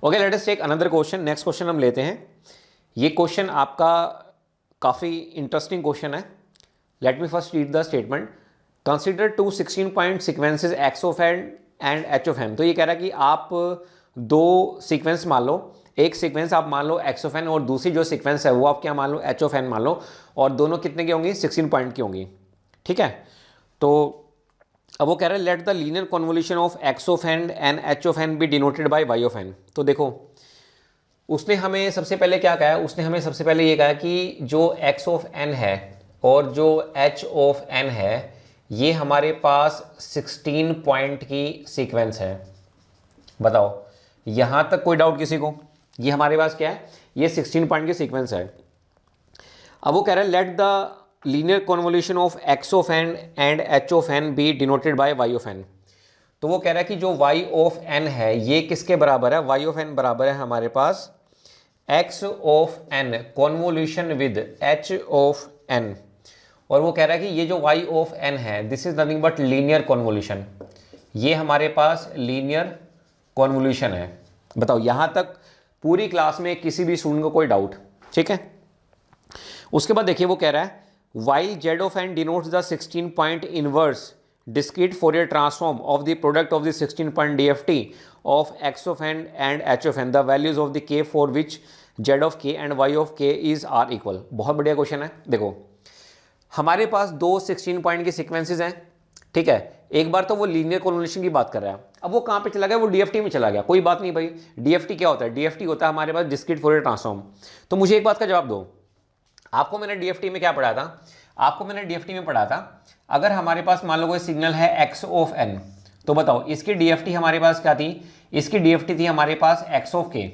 Okay, let us take another question. Next question हम लेते हैं। ये क्वेश्चन आपका काफ़ी इंटरेस्टिंग क्वेश्चन है। Let me first read the statement. Consider two 16 point sequences x of n and h of n. तो ये कह रहा है कि आप दो सीक्वेंस मान लो, एक सीक्वेंस आप मान लो एक्स ऑफ एन और दूसरी जो सीक्वेंस है वो आप क्या मान लो, एच ऑफ एन मान लो, और दोनों कितने की होंगी, 16 पॉइंट की होंगी। ठीक है, तो अब वो कह रहा है let the linear convolution of x of n and h of n be denoted by y of n. तो देखो उसने हमें सबसे पहले क्या कहा है, उसने हमें सबसे पहले ये कहा कि जो एक्स ऑफ एन है और जो एच ऑफ एन है ये हमारे पास 16 पॉइंट की सीक्वेंस है। बताओ यहां तक कोई डाउट किसी को? ये हमारे पास क्या है, ये 16 पॉइंट की सीक्वेंस है। अब वो कह रहा है let the linear convolution of x of n and h of n be denoted by y of n. तो वो कह रहा है कि जो वाई ऑफ एन है ये किसके बराबर है, वाई ऑफ एन बराबर है हमारे पास x of N convolution with H of N. और वो कह रहा है कि ये जो वाई ऑफ एन है this is nothing but linear convolution. ये हमारे पास लीनियर कन्वोल्यूशन है। बताओ यहां तक पूरी क्लास में किसी भी स्टूडेंट को कोई डाउट? ठीक है, उसके बाद देखिए वो कह रहा है while z of n denotes the 16 point inverse discrete Fourier transform of the product of the 16 point DFT of x of n and h of n, the values of the k for which z of k and y of k is are equal। बहुत बढ़िया question है। देखो हमारे पास दो 16 point के sequences हैं। ठीक है, एक बार तो वो लीनियर कन्वोल्यूशन की बात कर रहा है, अब वो कहाँ पे चला गया, वो डीएफटी में चला गया। कोई बात नहीं भाई, डीएफटी क्या होता है, डीएफटी होता है हमारे पास डिस्क्रीट फोरियर ट्रांसफॉर्म। तो मुझे एक बात का जवाब दो, आपको मैंने डीएफटी में क्या पढ़ा था, आपको मैंने डीएफटी में पढ़ा था अगर हमारे पास मान लो कोई सिग्नल है एक्स ऑफ एन, तो बताओ इसकी डीएफटी हमारे पास क्या थी, इसकी डीएफटी थी हमारे पास एक्स ऑफ के।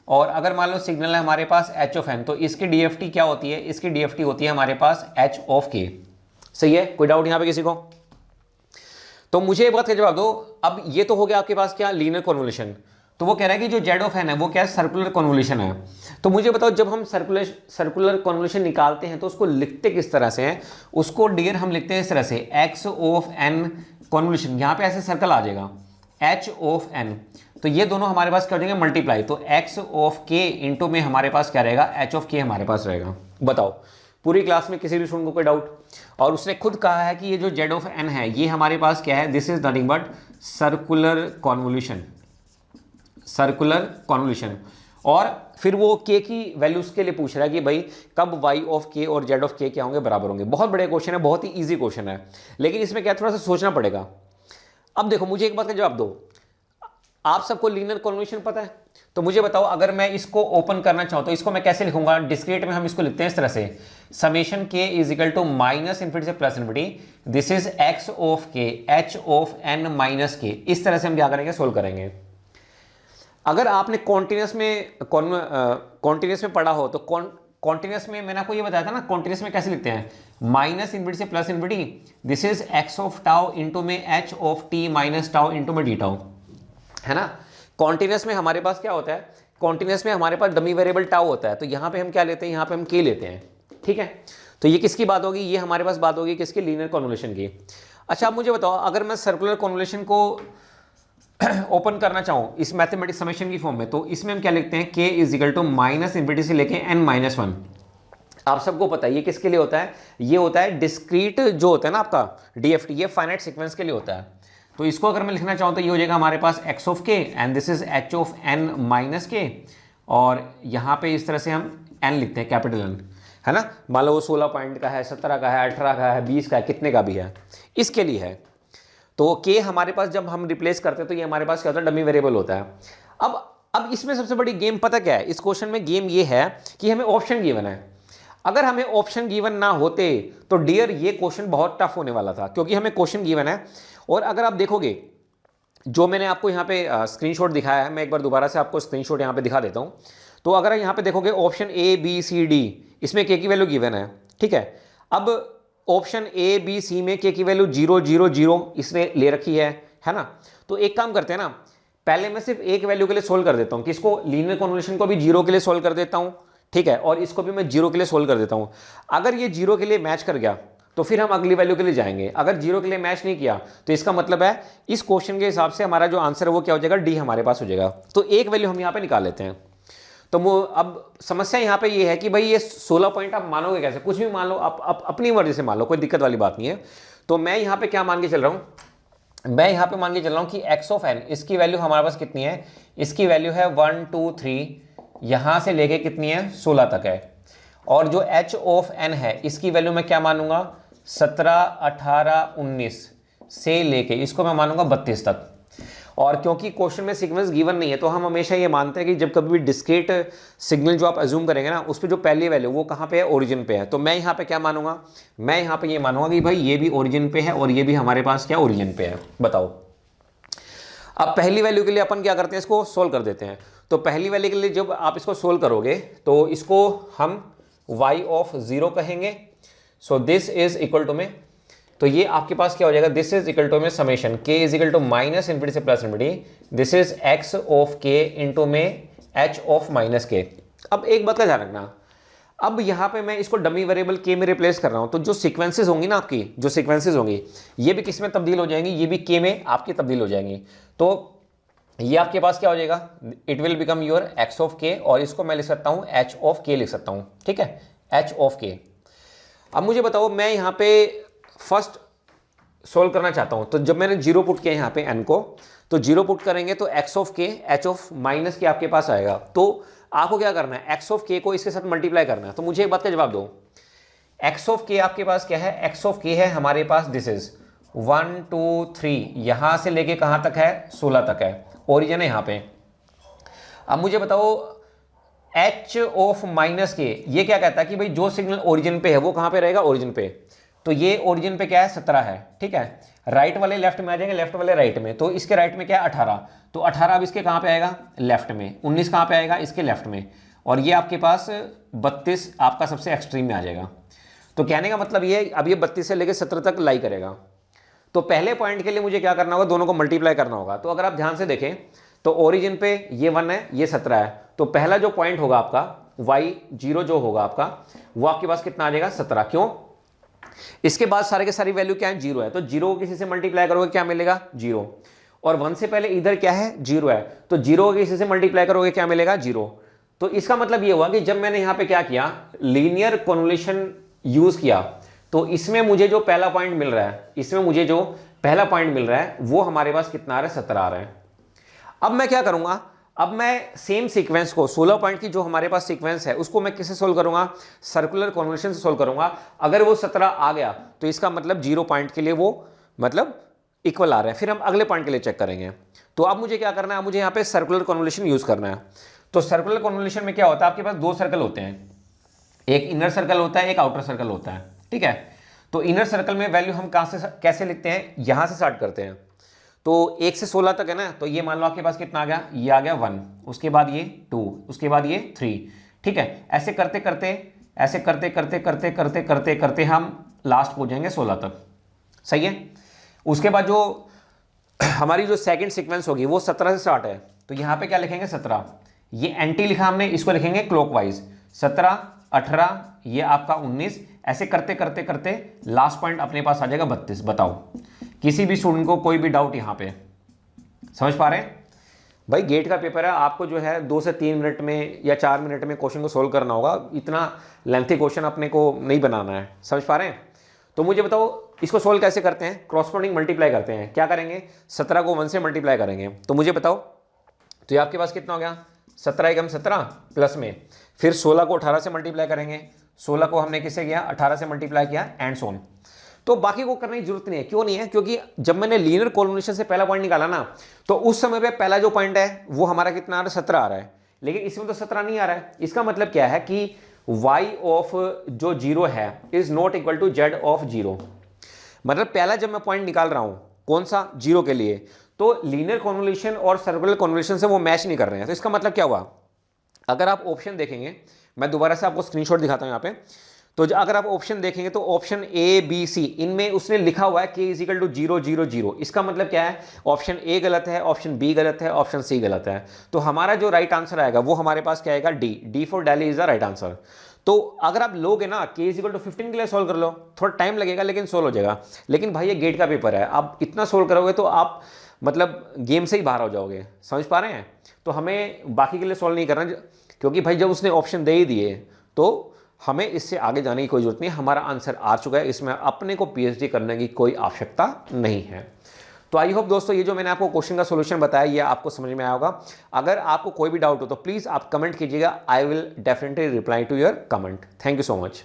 और अगर मान लो सिग्नल है हमारे पास एच ऑफ एन, तो इसकी डीएफटी क्या होती है, इसकी डीएफटी होती है हमारे पास एच ऑफ के। सही है, कोई डाउट यहां पे किसी को? तो मुझे एक बात का जवाब दो। अब ये तो हो गया आपके पास क्या, लीनियर कन्वोल्यूशन। तो वो कह रहा है कि जो जेड ऑफ एन है वो क्या है, सर्कुलर कन्वोल्यूशन है। तो मुझे बताओ जब हम सर्कुलर कन्वोल्यूशन निकालते हैं तो उसको लिखते किस तरह से हैं? उसको डियर हम लिखते हैं इस तरह से, एक्स ऑफ एन कन्वोल्यूशन, यहाँ पे ऐसे सर्कल आ जाएगा एच ऑफ एन, तो ये दोनों हमारे पास क्या हो जाएंगे, मल्टीप्लाई। तो एक्स ऑफ के इंटू में हमारे पास क्या रहेगा, एच ऑफ के हमारे पास रहेगा। बताओ पूरी क्लास में किसी भी स्टूडेंट को कोई डाउट? और उसने खुद कहा है कि ये जो जेड ऑफ एन है ये हमारे पास क्या है, this is nothing but circular convolution, circular convolution. और फिर वो के की वैल्यूज के लिए पूछ रहा है कि भाई कब वाई ऑफ के और जेड ऑफ के क्या होंगे, बराबर होंगे। बहुत बड़े क्वेश्चन है, बहुत ही इजी क्वेश्चन है, लेकिन इसमें क्या थोड़ा सा सोचना पड़ेगा। अब देखो मुझे एक बात का जवाब दो, आप सबको लीनियर कन्वोल्यूशन पता है, तो मुझे बताओ अगर मैं इसको ओपन करना चाहूं तो इसको मैं कैसे लिखूंगा? डिस्क्रीट में हम इसको लिखते हैं इस तरह से, summation k is equal to minus infinity से plus infinity, this is x of k h of n minus k. इस तरह से हम क्या करेंगे, सोल्व करेंगे। अगर आपने कॉन्टिन्यूस में पढ़ा हो तो कॉन्टिन्यूस में मैंने आपको ये बताया था ना, कॉन्टिन्यूस में कैसे लिखते हैं, माइनस इन्फिनिटी से plus infinity, this is x of tau into में h of t minus tau into में डी टाउ, है ना। कॉन्टिन्यूस में हमारे पास क्या होता है, कॉन्टिन्यूस में हमारे पास डमी वेरिएबल टाउ होता है, तो यहाँ पे हम क्या लेते हैं, यहाँ पे हम के लेते हैं। ठीक है, तो ये किसकी बात होगी, ये हमारे पास बात होगी किसकी, लीनियर कन्वोल्यूशन की। अच्छा आप मुझे बताओ अगर मैं सर्कुलर कन्वोल्यूशन को ओपन करना चाहूं इस मैथमेटिक्स समेशन की फॉर्म में, तो इसमें हम क्या लिखते हैं, k is equal to minus infinity से लेके एन माइनस वन। आप सबको पता है ये किसके लिए होता है, ये होता है डिस्क्रीट जो होता है ना आपका डीएफटी, ये फाइनाइट सीक्वेंस के लिए होता है। तो इसको अगर मैं लिखना चाहूँ तो ये हो जाएगा हमारे पास x of k and this is h of n minus k, और यहाँ पे इस तरह से हम एन लिखते हैं कैपिटल एन, है ना। मान लो वो 16 पॉइंट का है, 17 का है, 18 का है, 20 का है, कितने का भी है, इसके लिए है। तो के हमारे पास जब हम रिप्लेस करते हैं तो ये हमारे पास क्या होता है, डमी वेरिएबल होता है। अब इसमें सबसे बड़ी गेम पता क्या है, इस क्वेश्चन में गेम ये है कि हमें ऑप्शन गिवन है। अगर हमें ऑप्शन गिवन ना होते तो डियर ये क्वेश्चन बहुत टफ होने वाला था, क्योंकि हमें क्वेश्चन गिवन है। और अगर आप देखोगे जो मैंने आपको यहाँ पे स्क्रीनशॉट दिखाया है, मैं एक बार दोबारा से आपको स्क्रीनशॉट यहाँ पे दिखा देता हूँ। तो अगर यहाँ पे देखोगे option A B C D, इसमें के की वैल्यू गिवन है। ठीक है, अब ऑप्शन ए बी सी में के की वैल्यू 0 0 0 इसने ले रखी है ना। तो एक काम करते हैं ना, पहले मैं सिर्फ एक वैल्यू के लिए सोल्व कर देता हूँ, किसको, लीनियर कन्वोल्यूशन को भी 0 के लिए सोल्व कर देता हूँ। ठीक है, और इसको भी मैं 0 के लिए सोल्व कर देता हूँ। अगर ये 0 के लिए मैच कर गया तो फिर हम अगली वैल्यू के लिए जाएंगे। अगर 0 के लिए मैच नहीं किया तो इसका मतलब है इस क्वेश्चन के हिसाब से हमारा जो आंसर है वो क्या हो जाएगा, डी हमारे पास हो जाएगा। तो एक वैल्यू हम यहाँ पे निकाल लेते हैं। तो वो अब समस्या यहाँ पे ये है कि भाई ये 16 पॉइंट आप मानोगे कैसे, कुछ भी मान लो, आप अपनी मर्जी से मान लो, कोई दिक्कत वाली बात नहीं है। तो मैं यहाँ पे क्या मान के चल रहा हूँ, मैं यहाँ पे मान के चल रहा हूँ कि x ऑफ n, इसकी वैल्यू हमारे पास कितनी है, इसकी वैल्यू है 1 2 3, यहाँ से लेके कितनी है 16 तक है। और जो h ऑफ n है इसकी वैल्यू मैं क्या मानूंगा, 17 18 19 से लेके इसको मैं मानूंगा 32 तक। और क्योंकि क्वेश्चन में सीक्वेंस गिवन नहीं है तो हम हमेशा ये मानते हैं कि जब कभी भी डिस्क्रीट सिग्नल जो आप अज्यूम करेंगे ना, उस पर जो पहली वैल्यू वो कहाँ पे है, ओरिजिन पे है। तो मैं यहाँ पे क्या मानूंगा, मैं यहाँ पे ये मानूंगा कि भाई ये भी ओरिजिन पे है और ये भी हमारे पास क्या ओरिजिन पे है। बताओ, अब पहली वैल्यू के लिए अपन क्या करते हैं, इसको सोल्व कर देते हैं। तो पहली वैल्यू के लिए जब आप इसको सोल्व करोगे तो इसको हम y ऑफ 0 कहेंगे। So this is equal to में, तो ये आपके पास क्या हो जाएगा, दिस इज इक्वल टू में summation k is equal to minus infinity से plus infinity, this is x of k into में h ऑफ माइनस k। अब एक बात का ध्यान रखना, अब यहाँ पे मैं इसको डमी वेरिएबल k में रिप्लेस कर रहा हूँ, तो जो सीक्वेंसेस होंगी ना आपकी, जो सीक्वेंसेस होंगी ये भी किस में तब्दील हो जाएंगी, ये भी k में आपकी तब्दील हो जाएंगी। तो ये आपके पास क्या हो जाएगा, it will become your x of k, और इसको मैं लिख सकता हूँ h ऑफ k लिख सकता हूँ, ठीक है, h ऑफ k। अब मुझे बताओ, मैं यहाँ पे फर्स्ट सोल्व करना चाहता हूँ, तो जब मैंने 0 पुट किया यहाँ पे n को, तो 0 पुट करेंगे तो x of k h of minus के आपके पास आएगा। तो आपको क्या करना है, x ऑफ k को इसके साथ मल्टीप्लाई करना है। तो मुझे एक बात का जवाब दो, x ऑफ k आपके पास क्या है, x ऑफ k है हमारे पास, दिस इज 1 2 3, यहाँ से लेके कहाँ तक है, 16 तक है, ओरिजिन है यहाँ पे। अब मुझे बताओ h ऑफ माइनस के, ये क्या कहता है कि भाई जो सिग्नल ओरिजिन पे है वो कहाँ पे रहेगा, ओरिजिन पे। तो ये ओरिजिन पे क्या है, 17 है, ठीक है। राइट वाले लेफ्ट में आ जाएंगे, लेफ्ट वाले राइट में, तो इसके राइट में क्या है 18, तो 18 अब इसके कहाँ पे आएगा, लेफ्ट में। 19 कहाँ पे आएगा, इसके लेफ्ट में। और ये आपके पास 32 आपका सबसे एक्सट्रीम में आ जाएगा। तो कहने का मतलब ये, अब ये 32 से लेकर 17 तक लाई करेगा। तो पहले पॉइंट के लिए मुझे क्या करना होगा, दोनों को मल्टीप्लाई करना होगा। तो अगर आप ध्यान से देखें तो ओरिजिन पे ये 1 है, ये 17 है, तो पहला जो पॉइंट होगा आपका y0 जो होगा आपका, वो आपके पास कितना आ जाएगा, 17। क्यों, इसके बाद सारे के सारी वैल्यू क्या है, 0 है, तो 0 को किसी से मल्टीप्लाई करोगे क्या मिलेगा, 0। और 1 से पहले इधर क्या है, 0 है, तो 0 को किसी से मल्टीप्लाई करोगे क्या मिलेगा, 0। तो इसका मतलब ये हुआ कि जब मैंने यहां पे क्या किया, लीनियर कन्वोल्यूशन यूज किया, तो इसमें मुझे जो पहला पॉइंट मिल रहा है, इसमें मुझे जो पहला पॉइंट मिल रहा है वो हमारे पास कितना आ रहा है, 17 आ रहा है। अब मैं क्या करूंगा, अब मैं सेम सीक्वेंस को 16 पॉइंट की जो हमारे पास सीक्वेंस है उसको मैं किससे सोल्व करूंगा, सर्कुलर कन्वोल्यूशन से सोल्व करूंगा। अगर वो 17 आ गया तो इसका मतलब 0 पॉइंट के लिए वो मतलब इक्वल आ रहा है। फिर हम अगले पॉइंट के लिए चेक करेंगे। तो अब मुझे क्या करना है, मुझे यहाँ पे सर्कुलर कन्वोल्यूशन यूज करना है। तो सर्कुलर कन्वोल्यूशन में क्या होता है, आपके पास 2 सर्कल होते हैं, एक इनर सर्कल होता है, एक आउटर सर्कल होता है, ठीक है। तो इनर सर्कल में वैल्यू हम कहाँ से कैसे लिखते हैं, यहां से स्टार्ट करते हैं। तो 1 से 16 तक है ना, तो ये मान लो आपके पास कितना आ गया, ये आ गया 1, उसके बाद ये 2, उसके बाद ये 3, ठीक है। ऐसे करते करते, ऐसे करते करते करते करते करते करते हम लास्ट पहुंच जाएंगे 16 तक, सही है। उसके बाद जो हमारी जो सेकंड सीक्वेंस होगी वो 17 से स्टार्ट है, तो यहाँ पे क्या लिखेंगे 17, ये एंटी लिखा हमने, इसको लिखेंगे क्लॉकवाइज, 17 18, ये आपका 19, ऐसे करते करते करते लास्ट पॉइंट अपने पास आ जाएगा 32। बताओ, किसी भी स्टूडेंट को कोई भी डाउट यहाँ पे, समझ पा रहे हैं भाई, गेट का पेपर है, आपको जो है 2 से 3 मिनट में या 4 मिनट में क्वेश्चन को सोल्व करना होगा, इतना लेंथी क्वेश्चन अपने को नहीं बनाना है, समझ पा रहे हैं। तो मुझे बताओ इसको सोल्व कैसे करते हैं, क्रॉसपोर्डिंग मल्टीप्लाई करते हैं। क्या करेंगे, 17 को 1 से मल्टीप्लाई करेंगे। तो मुझे बताओ, तो ये आपके पास कितना हो गया, 17 एकम 17 प्लस में, फिर 16 को 18 से मल्टीप्लाई करेंगे, 16 को हमने किससे किया, 18 से मल्टीप्लाई किया, एंड सो ऑन। तो बाकी को करने की जरूरत नहीं है। क्यों नहीं है, क्योंकि जब मैंने लीनियर कन्वोल्यूशन से पहला पॉइंट निकाला ना, तो उस समय पे पहला जो पॉइंट है वो हमारा कितना आ रहा है, 17 आ रहा है, लेकिन इसमें तो 17 नहीं आ रहा है। इसका मतलब क्या है कि y ऑफ जो 0 है is not equal to z of 0। मतलब पहला जब मैं पॉइंट निकाल रहा हूं कौन सा, 0 के लिए, तो लीनियर कन्वोल्यूशन और सर्कुलर कन्वोल्यूशन से वो मैच नहीं कर रहे हैं। तो इसका मतलब क्या हुआ, अगर आप ऑप्शन देखेंगे, मैं दोबारा से आपको स्क्रीनशॉट दिखाता हूं यहाँ पे, तो अगर आप ऑप्शन देखेंगे तो ऑप्शन ए बी सी, इनमें उसने लिखा हुआ है k इज इक्वल टू 0 0 0। इसका मतलब क्या है, ऑप्शन ए गलत है, ऑप्शन बी गलत है, ऑप्शन सी गलत है। तो हमारा जो राइट आंसर आएगा वो हमारे पास क्या आएगा, D, D for Delhi is the right answer. तो अगर आप लोगे ना k इज इक्वल टू 15 के लिए सॉल्व कर लो, थोड़ा टाइम लगेगा लेकिन सोल्व हो जाएगा। लेकिन भाई ये गेट का पेपर है, आप इतना सोल्व करोगे तो आप मतलब गेम से ही बाहर हो जाओगे, समझ पा रहे हैं। तो हमें बाकी के लिए सॉल्व नहीं करना, क्योंकि भाई जब उसने ऑप्शन दे ही दिए तो हमें इससे आगे जाने की कोई जरूरत नहीं, हमारा आंसर आ चुका है, इसमें अपने को पीएचडी करने की कोई आवश्यकता नहीं है। तो आई होप दोस्तों ये जो मैंने आपको क्वेश्चन का सॉल्यूशन बताया ये आपको समझ में आया होगा। अगर आपको कोई भी डाउट हो तो प्लीज़ आप कमेंट कीजिएगा, I will definitely reply to your comment. Thank you so much.